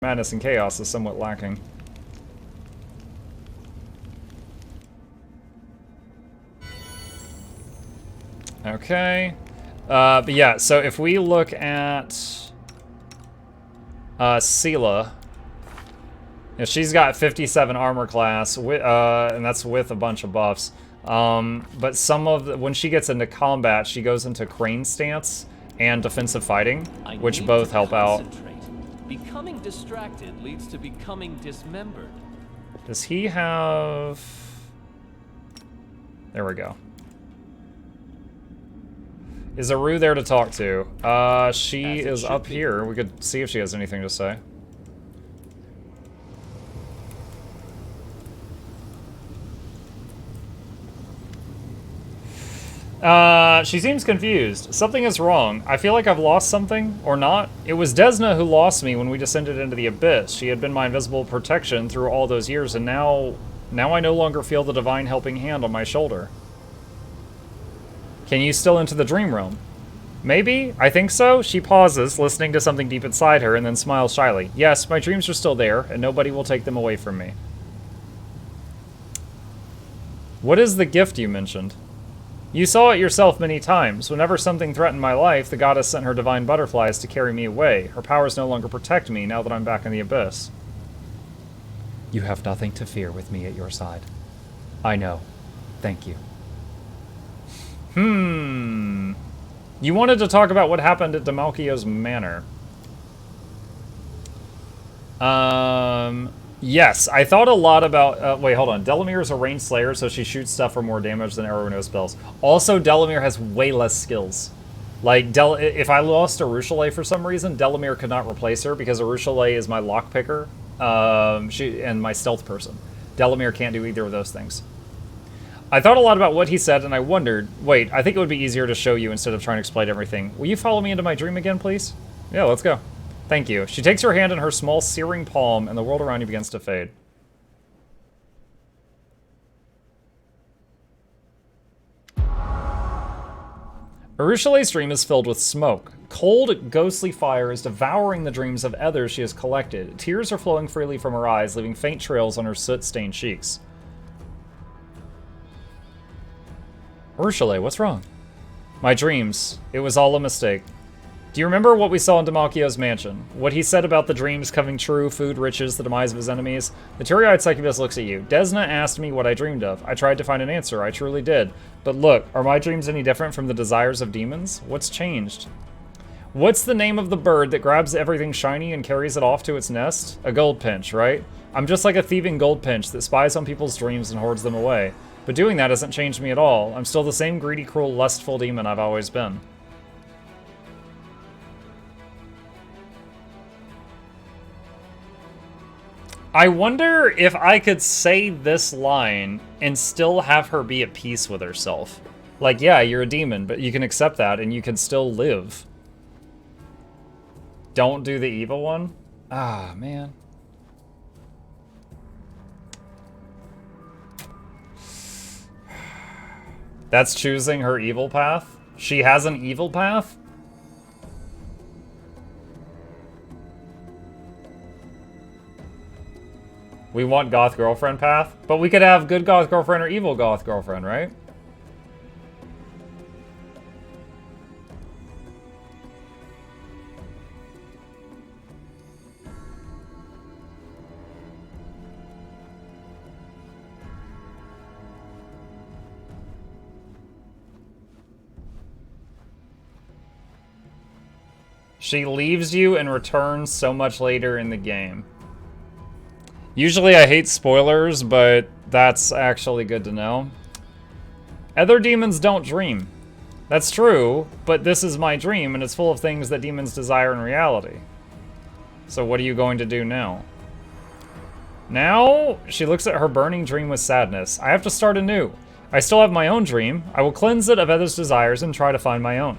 madness and chaos is somewhat lacking. Okay. But yeah, so if we look at Sela, she's got 57 armor class, and that's with a bunch of buffs. But when she gets into combat, she goes into crane stance and defensive fighting, which both help out. Becoming distracted leads to becoming dismembered. Does he have... There we go. Is Aru there to talk to? She is up here. We could see if she has anything to say. She seems confused. Something is wrong. I feel like I've lost something, or not. It was Desna who lost me when we descended into the abyss. She had been my invisible protection through all those years, and now I no longer feel the divine helping hand on my shoulder. Can you still enter the dream realm? Maybe? I think so? She pauses, listening to something deep inside her, and then smiles shyly. Yes, my dreams are still there, and nobody will take them away from me. What is the gift you mentioned? You saw it yourself many times. Whenever something threatened my life, the goddess sent her divine butterflies to carry me away. Her powers no longer protect me now that I'm back in the abyss. You have nothing to fear with me at your side. I know. Thank you. You wanted to talk about what happened at Demalkio's manor. Yes, I thought a lot about... wait, hold on. Delamere is a ranged slayer, so she shoots stuff for more damage than arrow no spells. Also, Delamere has way less skills. Like, if I lost Arushale for some reason, Delamere could not replace her, because Arushale is my lockpicker and my stealth person. Delamere can't do either of those things. I thought a lot about what he said, and I wondered, wait, I think it would be easier to show you instead of trying to explain everything. Will you follow me into my dream again, please? Yeah, let's go. Thank you. She takes her hand in her small, searing palm, and the world around you begins to fade. Arushale's dream is filled with smoke. Cold, ghostly fire is devouring the dreams of others she has collected. Tears are flowing freely from her eyes, leaving faint trails on her soot-stained cheeks. Arushale, what's wrong? My dreams. It was all a mistake. Do you remember what we saw in Demalkio's mansion? What he said about the dreams coming true, food, riches, the demise of his enemies? The teary-eyed succubus looks at you. Desna asked me what I dreamed of. I tried to find an answer. I truly did. But look, are my dreams any different from the desires of demons? What's changed? What's the name of the bird that grabs everything shiny and carries it off to its nest? A goldfinch, right? I'm just like a thieving goldfinch that spies on people's dreams and hoards them away. But doing that hasn't changed me at all. I'm still the same greedy, cruel, lustful demon I've always been. I wonder if I could say this line and still have her be at peace with herself. Like, yeah, you're a demon, but you can accept that and you can still live. Don't do the evil one? Ah, man. That's choosing her evil path? She has an evil path? We want goth girlfriend path, but we could have good goth girlfriend or evil goth girlfriend, right? She leaves you and returns so much later in the game. Usually I hate spoilers, but that's actually good to know. Other demons don't dream. That's true, but this is my dream, and it's full of things that demons desire in reality. So what are you going to do now? Now, she looks at her burning dream with sadness. I have to start anew. I still have my own dream. I will cleanse it of others' desires and try to find my own.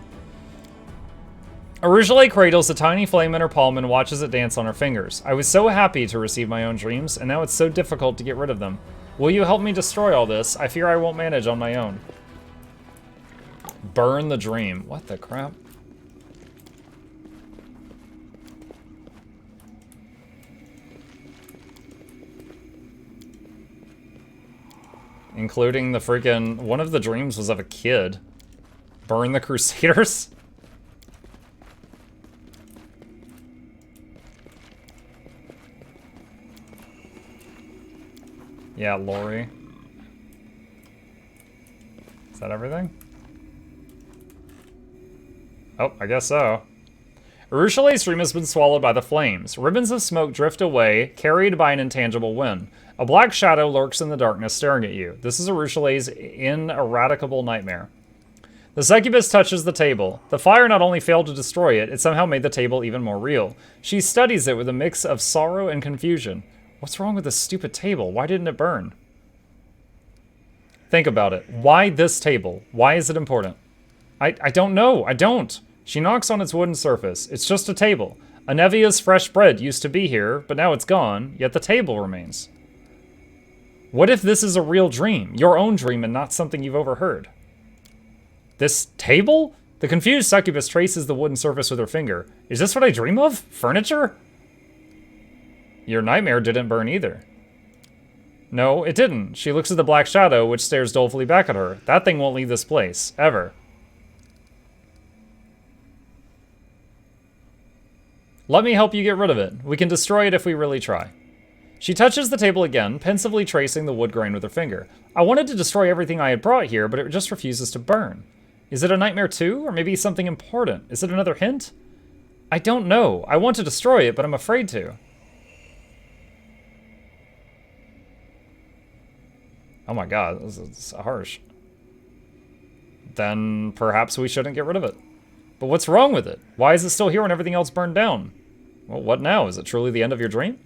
Arushale cradles a tiny flame in her palm and watches it dance on her fingers. I was so happy to receive my own dreams, and now it's so difficult to get rid of them. Will you help me destroy all this? I fear I won't manage on my own. Burn the dream. What the crap? Including the freaking... One of the dreams was of a kid. Burn the Crusaders? Yeah, Lori. Is that everything? Oh, I guess so. Urushile's dream has been swallowed by the flames. Ribbons of smoke drift away, carried by an intangible wind. A black shadow lurks in the darkness, staring at you. This is Urushile's ineradicable nightmare. The succubus touches the table. The fire not only failed to destroy it, it somehow made the table even more real. She studies it with a mix of sorrow and confusion. What's wrong with this stupid table? Why didn't it burn? Think about it. Why this table? Why is it important? I don't know. I don't. She knocks on its wooden surface. It's just a table. Anevia's fresh bread used to be here, but now it's gone, yet the table remains. What if this is a real dream? Your own dream and not something you've overheard? This table? The confused succubus traces the wooden surface with her finger. Is this what I dream of? Furniture? Your nightmare didn't burn either. No, it didn't. She looks at the black shadow, which stares dolefully back at her. That thing won't leave this place. Ever. Let me help you get rid of it. We can destroy it if we really try. She touches the table again, pensively tracing the wood grain with her finger. I wanted to destroy everything I had brought here, but it just refuses to burn. Is it a nightmare too? Or maybe something important? Is it another hint? I don't know. I want to destroy it, but I'm afraid to. Oh my god, this is harsh. Then perhaps we shouldn't get rid of it. But what's wrong with it? Why is it still here when everything else burned down? Well, what now? Is it truly the end of your dream?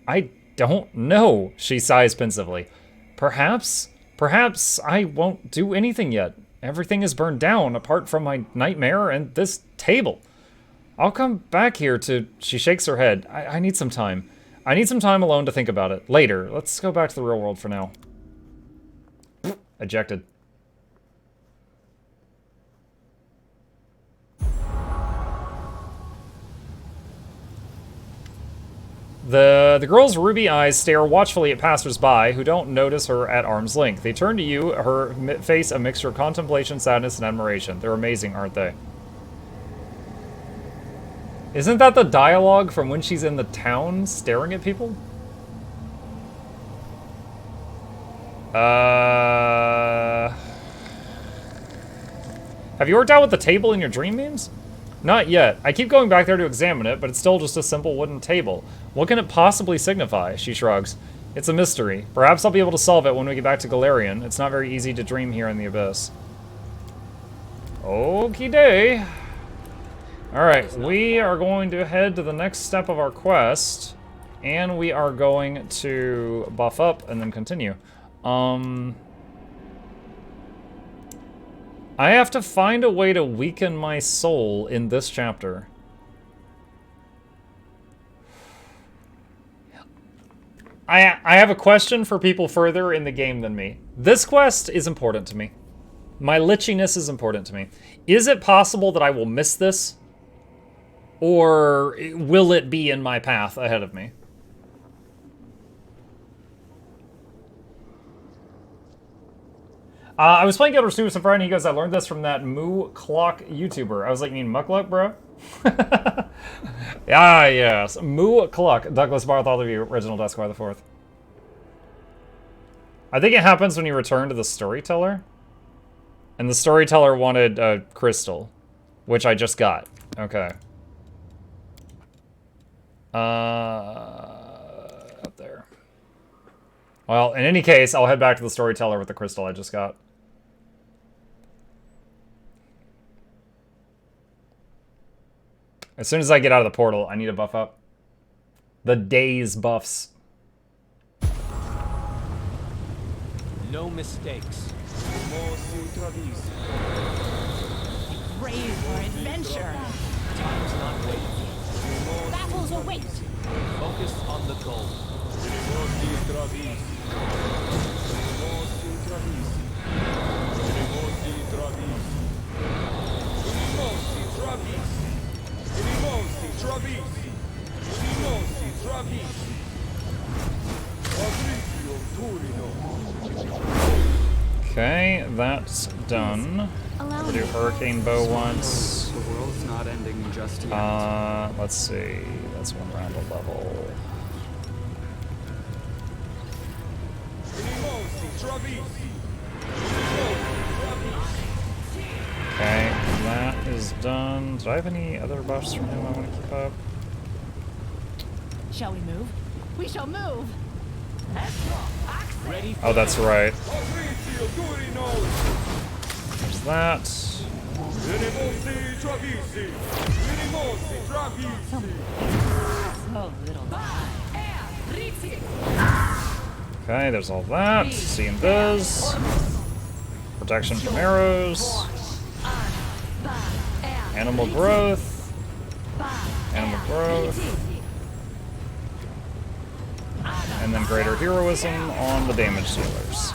I don't know, she sighs pensively. Perhaps I won't do anything yet. Everything is burned down apart from my nightmare and this table. I'll come back here to... She shakes her head. I need some time. I need some time alone to think about it. Later. Let's go back to the real world for now. Ejected. The girl's ruby eyes stare watchfully at passersby who don't notice her at arm's length. They turn to you, her face a mixture of contemplation, sadness, and admiration. They're amazing, aren't they? Isn't that the dialogue from when she's in the town staring at people? Have you worked out with the table in your dream memes? Not yet. I keep going back there to examine it, but it's still just a simple wooden table. What can it possibly signify? She shrugs. It's a mystery. Perhaps I'll be able to solve it when we get back to Galarian. It's not very easy to dream here in the Abyss. Okie day. Alright, we are going to head to the next step of our quest, and we are going to buff up and then continue. I have to find a way to weaken my soul in this chapter. I have a question for people further in the game than me. This quest is important to me. My lichiness is important to me. Is it possible that I will miss this? Or will it be in my path ahead of me? I was playing Guild Wars 2 with some friend, and he goes, I learned this from that Mukluk YouTuber. I was like, you mean Mukluk, bro? Ah, yes. Mukluk. Douglas Bartholomew, original Duskwire the Fourth. I think it happens when you return to the storyteller. And the storyteller wanted a crystal, which I just got. Okay. Up there. Well, in any case, I'll head back to the storyteller with the crystal I just got. As soon as I get out of the portal, I need to buff up. The days buffs. No mistakes. Brave for adventure. Time's not waiting. Battles await. Focus on the goal. Okay, that's done. Allow We'll me. do Hurricane Bow once. The world's not ending just yet. Let's see. That's one round of level. Okay, that is done. Did I have any other buffs from him I want to keep up? Shall we move? We shall move. Ready? Oh, that's right. There's that. So little. Okay, there's all that. Seeing this. Protection from arrows. Animal growth. Animal growth. And then greater heroism on the damage dealers.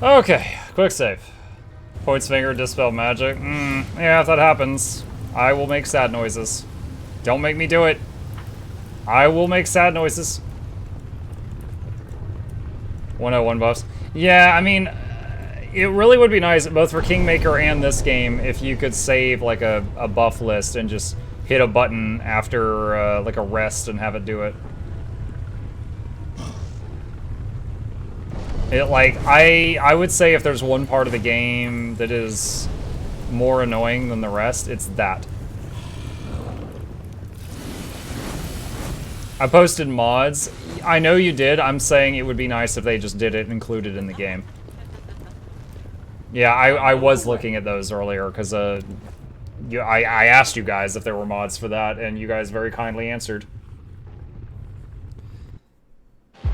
Okay, quick save. Points finger, dispel magic. Yeah, if that happens, I will make sad noises. Don't make me do it. I will make sad noises. 101 buffs. Yeah, I mean, it really would be nice, both for Kingmaker and this game, if you could save like a buff list and just hit a button after like a rest and have it do it. I would say if there's one part of the game that is more annoying than the rest, it's that. I posted mods. I know you did. I'm saying it would be nice if they just did it included in the game. Yeah, I was looking at those earlier because I asked you guys if there were mods for that, and you guys very kindly answered. Oh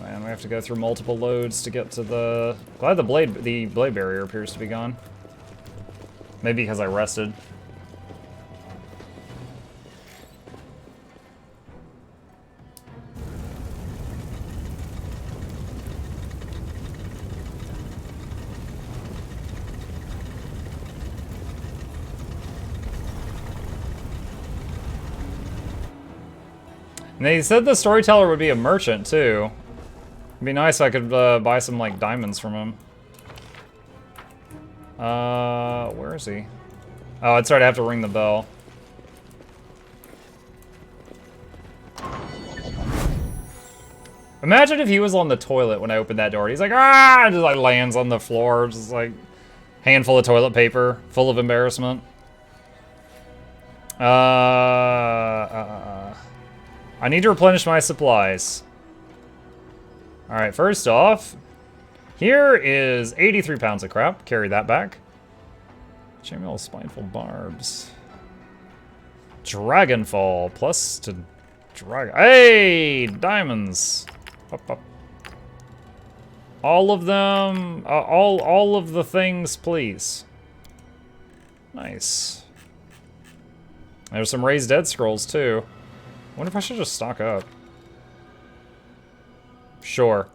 man, we have to go through multiple loads to get to the... Glad the blade barrier appears to be gone. Maybe because I rested. And they said the storyteller would be a merchant, too. It'd be nice if I could buy some, like, diamonds from him. Where is he? Oh, it's right, I have to ring the bell. Imagine if he was on the toilet when I opened that door. He's like, ah! Just, like, lands on the floor, just, like, handful of toilet paper, full of embarrassment. I need to replenish my supplies. Alright, first off, here is 83 pounds of crap. Carry that back. Chainmail spineful barbs. Dragonfall, plus to dragon. Hey! Diamonds! Up, up. All of them, all of the things, please. Nice. There's some raised dead scrolls, too. I wonder if I should just stock up. Sure.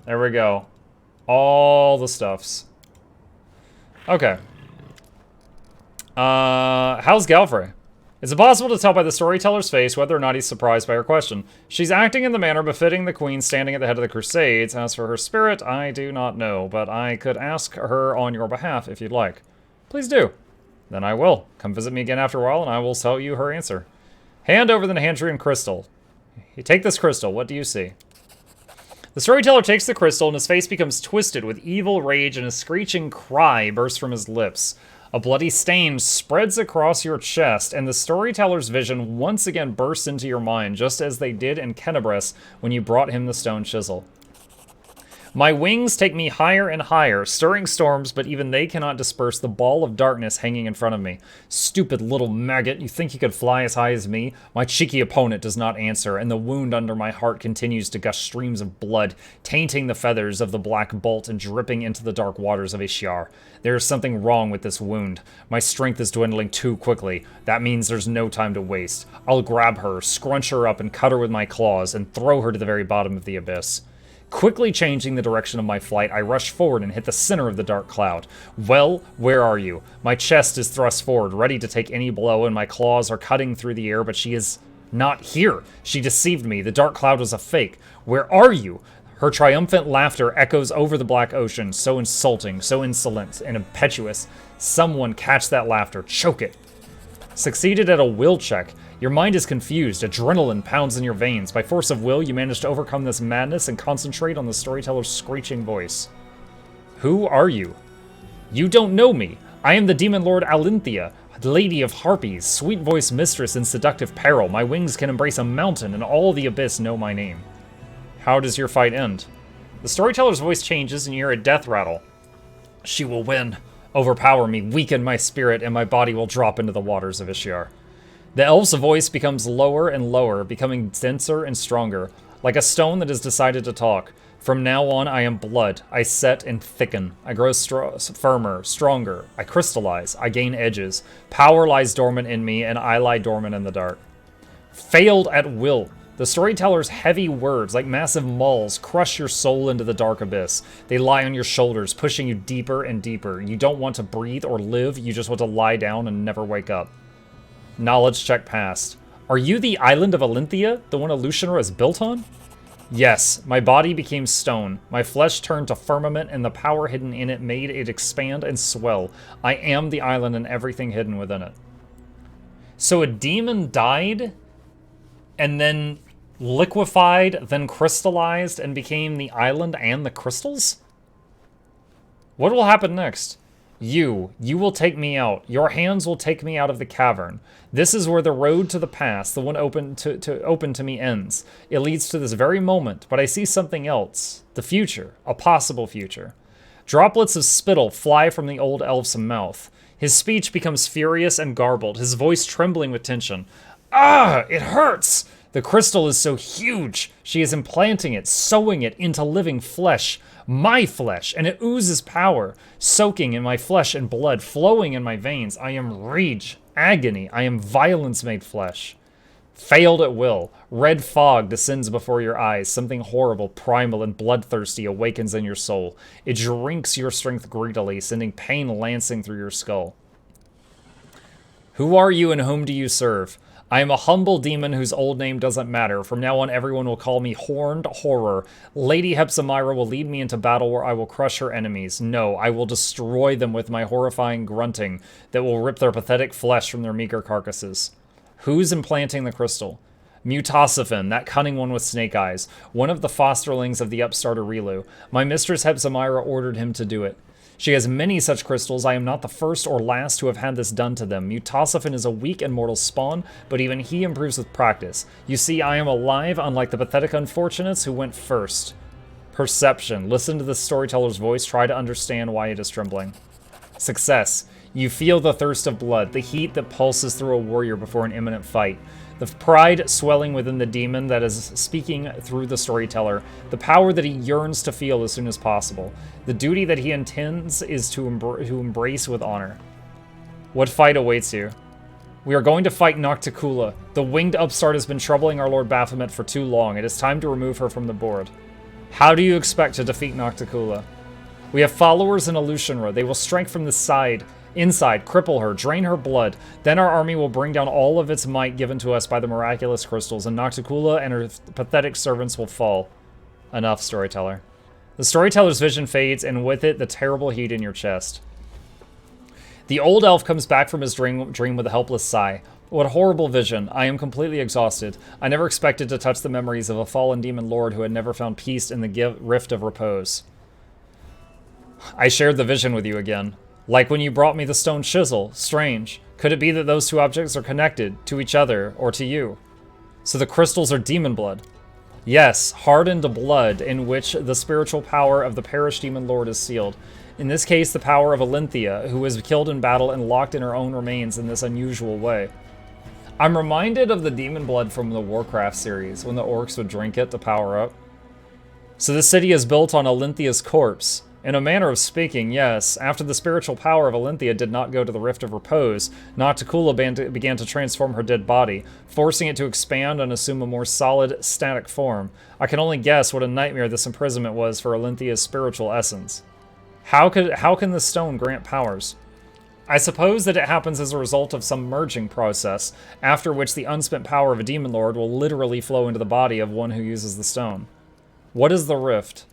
There we go. All the stuffs. Okay. How's Galfrey? It's impossible to tell by the storyteller's face whether or not he's surprised by her question. She's acting in the manner befitting the queen standing at the head of the Crusades. As for her spirit, I do not know, but I could ask her on your behalf if you'd like. Please do. Then I will. Come visit me again after a while, and I will tell you her answer. Hand over the Nahantrian crystal. You take this crystal. What do you see? The storyteller takes the crystal, and his face becomes twisted with evil rage, and a screeching cry bursts from his lips. A bloody stain spreads across your chest, and the storyteller's vision once again bursts into your mind, just as they did in Kenebres when you brought him the stone chisel. My wings take me higher and higher, stirring storms, but even they cannot disperse the ball of darkness hanging in front of me. Stupid little maggot, you think you could fly as high as me? My cheeky opponent does not answer, and the wound under my heart continues to gush streams of blood, tainting the feathers of the black bolt and dripping into the dark waters of Ishiar. There is something wrong with this wound. My strength is dwindling too quickly. That means there's no time to waste. I'll grab her, scrunch her up, and cut her with my claws, and throw her to the very bottom of the abyss. Quickly changing the direction of my flight, I rush forward and hit the center of the dark cloud. Well, where are you? My chest is thrust forward, ready to take any blow, and my claws are cutting through the air, but she is not here. She deceived me. The dark cloud was a fake. Where are you? Her triumphant laughter echoes over the black ocean, so insulting, so insolent, and impetuous. Someone catch that laughter. Choke it. Succeeded at a will check. Your mind is confused. Adrenaline pounds in your veins. By force of will, you manage to overcome this madness and concentrate on the storyteller's screeching voice. Who are you? You don't know me. I am the demon lord Alinthia, lady of harpies, sweet-voiced mistress in seductive peril. My wings can embrace a mountain, and all the abyss know my name. How does your fight end? The storyteller's voice changes, and you hear a death rattle. She will win. Overpower me, weaken my spirit, and my body will drop into the waters of Ishiar. The elf's voice becomes lower and lower, becoming denser and stronger, like a stone that has decided to talk. From now on, I am blood. I set and thicken. I grow firmer, stronger. I crystallize. I gain edges. Power lies dormant in me, and I lie dormant in the dark. Failed at will. The storyteller's heavy words, like massive mauls, crush your soul into the dark abyss. They lie on your shoulders, pushing you deeper and deeper. You don't want to breathe or live. You just want to lie down and never wake up. Knowledge check passed. Are you the island of Alinthia, the one Alushanra is built on? Yes, my body became stone. My flesh turned to firmament, and the power hidden in it made it expand and swell. I am the island and everything hidden within it. So a demon died, and then liquefied, then crystallized, and became the island and the crystals? What will happen next? You will take me out. Your hands will take me out of the cavern. This is where the road to the past, the one open to me, ends. It leads to this very moment, but I see something else. The future. A possible future. Droplets of spittle fly from the old elf's mouth. His speech becomes furious and garbled, his voice trembling with tension. Ah! It hurts! The crystal is so huge. She is implanting it, sewing it into living flesh. My flesh, and it oozes power, soaking in my flesh and blood, flowing in my veins. I am rage, agony. I am violence made flesh. Failed at will. Red fog descends before your eyes. Something horrible, primal, and bloodthirsty awakens in your soul. It drinks your strength greedily, sending pain lancing through your skull. Who are you and whom do you serve? I am a humble demon whose old name doesn't matter. From now on, everyone will call me Horned Horror. Lady Hepzimira will lead me into battle where I will crush her enemies. No, I will destroy them with my horrifying grunting that will rip their pathetic flesh from their meager carcasses. Who's implanting the crystal? Mutasiphin, that cunning one with snake eyes, one of the fosterlings of the upstart Arilu. My mistress Hepzimira ordered him to do it. She has many such crystals. I am not the first or last to have had this done to them. Mutasiphin is a weak and mortal spawn, but even he improves with practice. You see, I am alive, unlike the pathetic unfortunates who went first. Perception. Listen to the storyteller's voice. Try to understand why it is trembling. Success. You feel the thirst of blood, the heat that pulses through a warrior before an imminent fight. The pride swelling within the demon that is speaking through the storyteller. The power that he yearns to feel as soon as possible. The duty that he intends is to embrace with honor. What fight awaits you? We are going to fight Nocticula. The winged upstart has been troubling our Lord Baphomet for too long. It is time to remove her from the board. How do you expect to defeat Nocticula? We have followers in Alushanra. They will strike from the side. Inside, cripple her, drain her blood. Then our army will bring down all of its might given to us by the miraculous crystals, and Nocticula and her pathetic servants will fall. Enough, storyteller. The storyteller's vision fades, and with it, the terrible heat in your chest. The old elf comes back from his dream with a helpless sigh. What horrible vision. I am completely exhausted. I never expected to touch the memories of a fallen demon lord who had never found peace in the rift of repose. I shared the vision with you again. Like when you brought me the stone chisel. Strange. Could it be that those two objects are connected to each other or to you? So the crystals are demon blood. Yes, hardened blood in which the spiritual power of the perished demon lord is sealed. In this case, the power of Alinthia, who was killed in battle and locked in her own remains in this unusual way. I'm reminded of the demon blood from the Warcraft series, when the orcs would drink it to power up. So this city is built on Alinthia's corpse, In a manner of speaking, yes. After the spiritual power of Alinthia did not go to the Rift of Repose, Nocticula began to transform her dead body, forcing it to expand and assume a more solid, static form. I can only guess what a nightmare this imprisonment was for Alinthia's spiritual essence. How can the stone grant powers? I suppose that it happens as a result of some merging process, after which the unspent power of a demon lord will literally flow into the body of one who uses the stone. What is the Rift?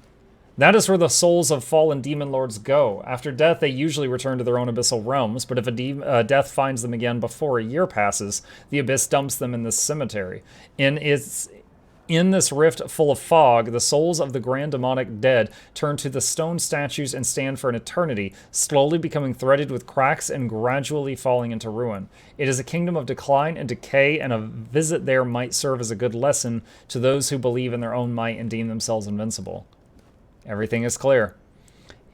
That is where the souls of fallen demon lords go. After death, they usually return to their own abyssal realms, but if a death finds them again before a year passes, the abyss dumps them in this cemetery. In this rift full of fog, the souls of the grand demonic dead turn to the stone statues and stand for an eternity, slowly becoming threaded with cracks and gradually falling into ruin. It is a kingdom of decline and decay, and a visit there might serve as a good lesson to those who believe in their own might and deem themselves invincible. Everything is clear.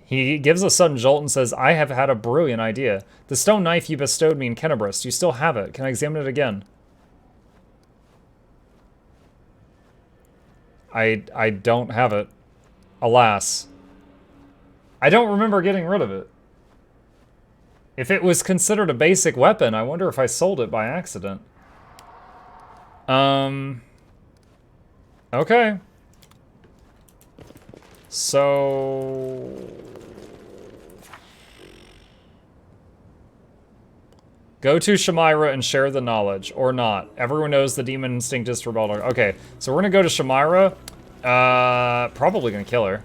He gives a sudden jolt and says, I have had a brilliant idea. The stone knife you bestowed me in Kennebrist, you still have it. Can I examine it again? I don't have it. Alas. I don't remember getting rid of it. If it was considered a basic weapon, I wonder if I sold it by accident. Okay. So... Go to Shamira and share the knowledge, or not. Everyone knows the demon instinct is for Baldur. Okay, so we're gonna go to Shamira. Probably gonna kill her.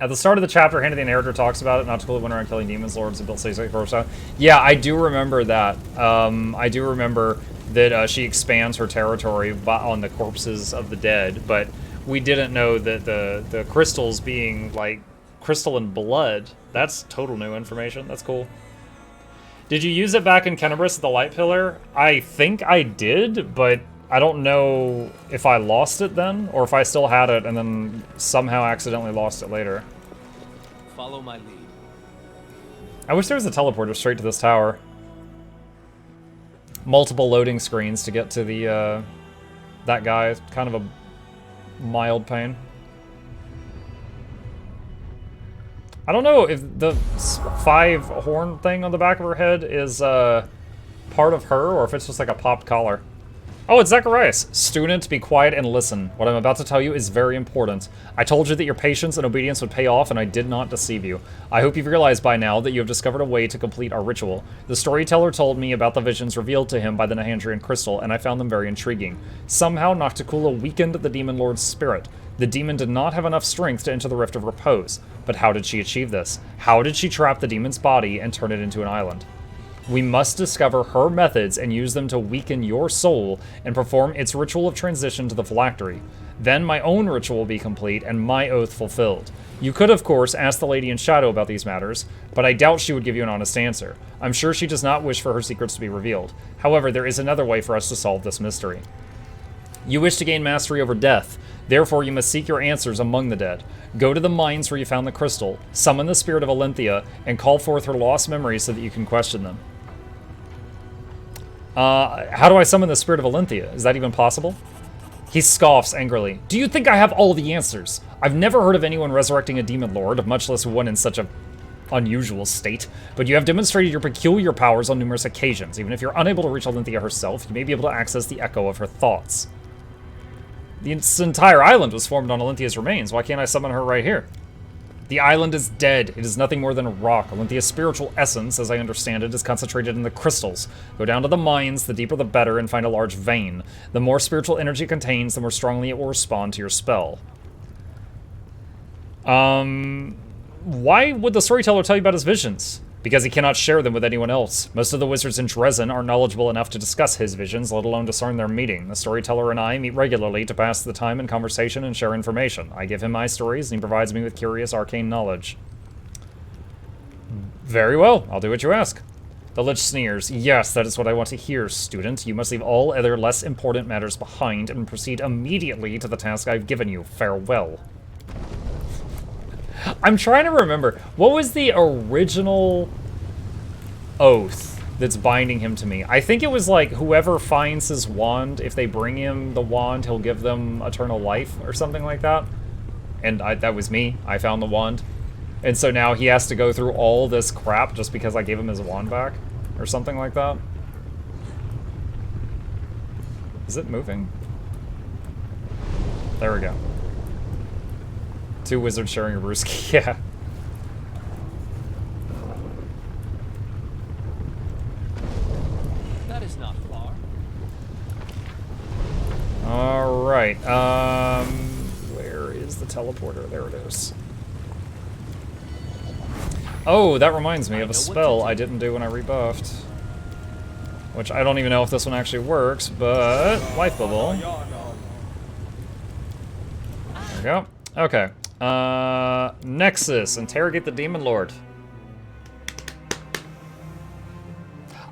At the start of the chapter, Hand of the Inheritor talks about it. Nocticula went around killing demons, lords, and built cities for herself. Yeah, I do remember that. I do remember that she expands her territory on the corpses of the dead, but we didn't know that the crystals being, like, crystalline blood. That's total new information. That's cool. Did you use it back in Kennebrist at the Light Pillar? I think I did, but I don't know if I lost it then, or if I still had it and then somehow accidentally lost it later. Follow my lead. I wish there was a teleporter straight to this tower. Multiple loading screens to get to the, that guy. Kind of a mild pain. I don't know if the 5-horn thing on the back of her head is part of her, or if it's just like a popped collar. Oh, it's Zacharias. Student, be quiet and listen. What I'm about to tell you is very important. I told you that your patience and obedience would pay off, and I did not deceive you. I hope you've realized by now that you have discovered a way to complete our ritual. The storyteller told me about the visions revealed to him by the Nahandrian crystal, and I found them very intriguing. Somehow, Nocticula weakened the demon lord's spirit. The demon did not have enough strength to enter the Rift of Repose. But how did she achieve this? How did she trap the demon's body and turn it into an island? We must discover her methods and use them to weaken your soul and perform its ritual of transition to the phylactery. Then my own ritual will be complete and my oath fulfilled. You could, of course, ask the Lady in Shadow about these matters, but I doubt she would give you an honest answer. I'm sure she does not wish for her secrets to be revealed. However, there is another way for us to solve this mystery. You wish to gain mastery over death. Therefore, you must seek your answers among the dead. Go to the mines where you found the crystal, summon the spirit of Alinthia, and call forth her lost memories so that you can question them. How do I summon the spirit of Alinthia? Is that even possible? He scoffs angrily. Do you think I have all the answers? I've never heard of anyone resurrecting a demon lord, much less one in such a unusual state, but you have demonstrated your peculiar powers on numerous occasions. Even if you're unable to reach Alinthia herself, you may be able to access the echo of her thoughts. This entire island was formed on Alinthia's remains. Why can't I summon her right here? The island is dead. It is nothing more than a rock. Alinthia's spiritual essence, as I understand it, is concentrated in the crystals. Go down to the mines, the deeper the better, and find a large vein. The more spiritual energy it contains, the more strongly it will respond to your spell. Why would the storyteller tell you about his visions? Because he cannot share them with anyone else. Most of the wizards in Dresden are knowledgeable enough to discuss his visions, let alone discern their meaning. The storyteller and I meet regularly to pass the time in conversation and share information. I give him my stories, and he provides me with curious arcane knowledge. Very well, I'll do what you ask. The Lich sneers. Yes, that is what I want to hear, student. You must leave all other less important matters behind and proceed immediately to the task I've given you. Farewell. I'm trying to remember, what was the original oath that's binding him to me? I think it was like, whoever finds his wand, if they bring him the wand, he'll give them eternal life, or something like that. and that was me. I found the wand. And so now he has to go through all this crap just because I gave him his wand back? Or something like that? Is it moving? There we go. 2 wizards sharing a brewski, yeah. That is not far. Alright, where is the teleporter? There it is. Oh, that reminds me of a spell I didn't do when I rebuffed. Which I don't even know if this one actually works, but life bubble. There we go. Okay. Nexus, interrogate the demon lord.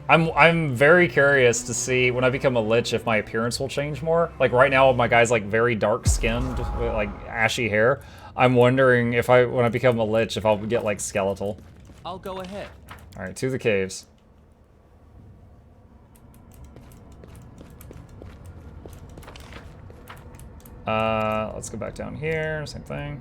I'm very curious to see when I become a lich if my appearance will change more. Like right now, my guy's like very dark skinned with like ashy hair. I'm wondering if when I become a lich if I'll get like skeletal. I'll go ahead. All right, to the caves. Let's go back down here. Same thing.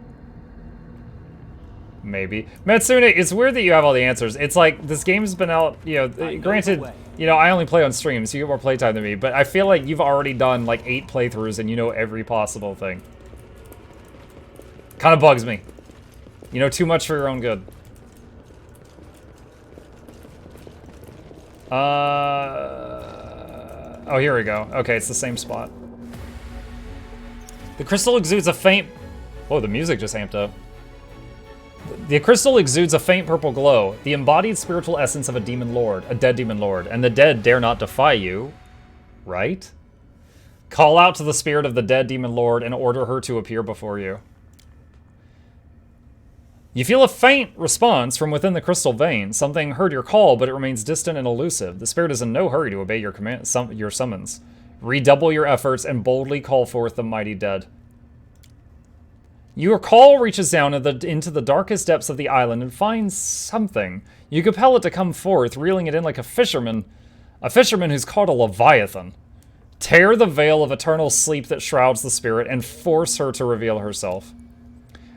Maybe. Matsune, it's weird that you have all the answers. It's like, this game's been out, you know, granted, you know, I only play on stream, so you get more playtime than me, but I feel like you've already done like 8 playthroughs and you know every possible thing. Kind of bugs me. You know too much for your own good. Oh, here we go. Okay, it's the same spot. The crystal exudes a faint... Whoa, the music just amped up. The crystal exudes a faint purple glow, the embodied spiritual essence of a demon lord, a dead demon lord, and the dead dare not defy you, right? Call out to the spirit of the dead demon lord and order her to appear before you. You feel a faint response from within the crystal vein. Something heard your call, but it remains distant and elusive. The spirit is in no hurry to obey your your summons. Redouble your efforts and boldly call forth the mighty dead. Your call reaches down into the darkest depths of the island and finds something. You compel it to come forth, reeling it in like a fisherman who's caught a leviathan. Tear the veil of eternal sleep that shrouds the spirit and force her to reveal herself.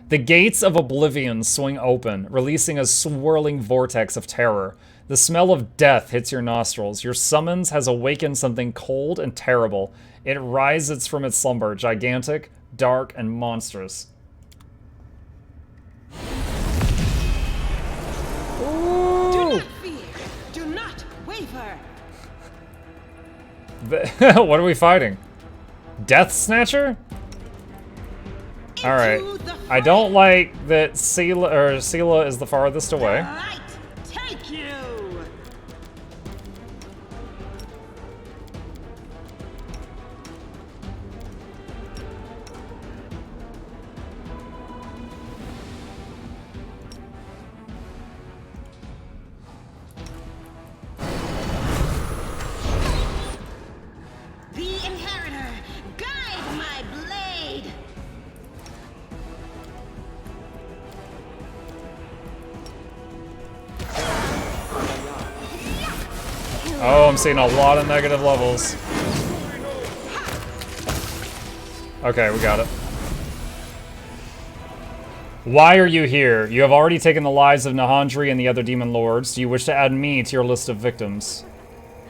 The gates of oblivion swing open, releasing a swirling vortex of terror. The smell of death hits your nostrils. Your summons has awakened something cold and terrible. It rises from its slumber, gigantic, dark, and monstrous. Ooh. Do not fear. Do not waver. What are we fighting? Death Snatcher? Alright. I don't like that Sela is the farthest away. Right. Take you. The inheritor, guide my blade. Oh, I'm seeing a lot of negative levels. Okay, we got it. Why are you here? You have already taken the lives of Nahandri and the other demon lords. Do you wish to add me to your list of victims?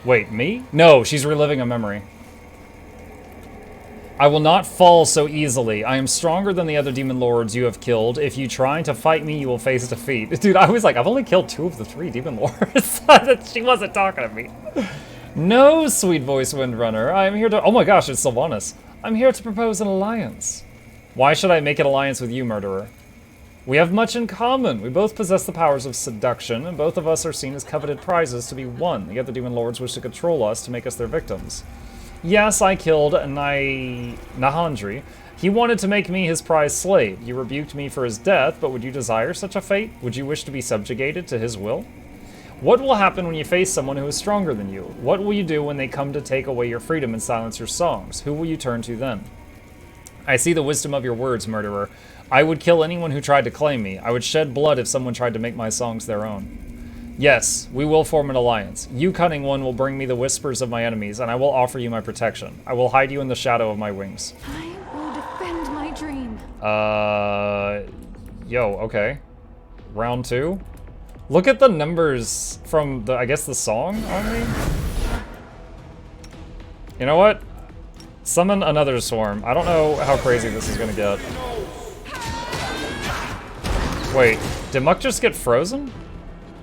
Wait, me? No, she's reliving a memory. I will not fall so easily. I am stronger than the other demon lords you have killed. If you try to fight me, you will face defeat. Dude, I was like, I've only killed 2 of the 3 demon lords. She wasn't talking to me. No, sweet voice Windrunner. I am here to... Oh my gosh, it's Sylvanas. I'm here to propose an alliance. Why should I make an alliance with you, murderer? We have much in common. We both possess the powers of seduction, and both of us are seen as coveted prizes to be won. The other demon lords wish to control us to make us their victims. Yes, I killed Nahandri. He wanted to make me his prized slave. You rebuked me for his death, but would you desire such a fate? Would you wish to be subjugated to his will? What will happen when you face someone who is stronger than you? What will you do when they come to take away your freedom and silence your songs? Who will you turn to then? I see the wisdom of your words, murderer. I would kill anyone who tried to claim me. I would shed blood if someone tried to make my songs their own. Yes, we will form an alliance. You, cunning one, will bring me the whispers of my enemies, and I will offer you my protection. I will hide you in the shadow of my wings. I will defend my dream. Yo, okay. Round 2. Look at the numbers from the, I guess, the song on me. You know what? Summon another swarm. I don't know how crazy this is gonna get. Wait, did Muck just get frozen?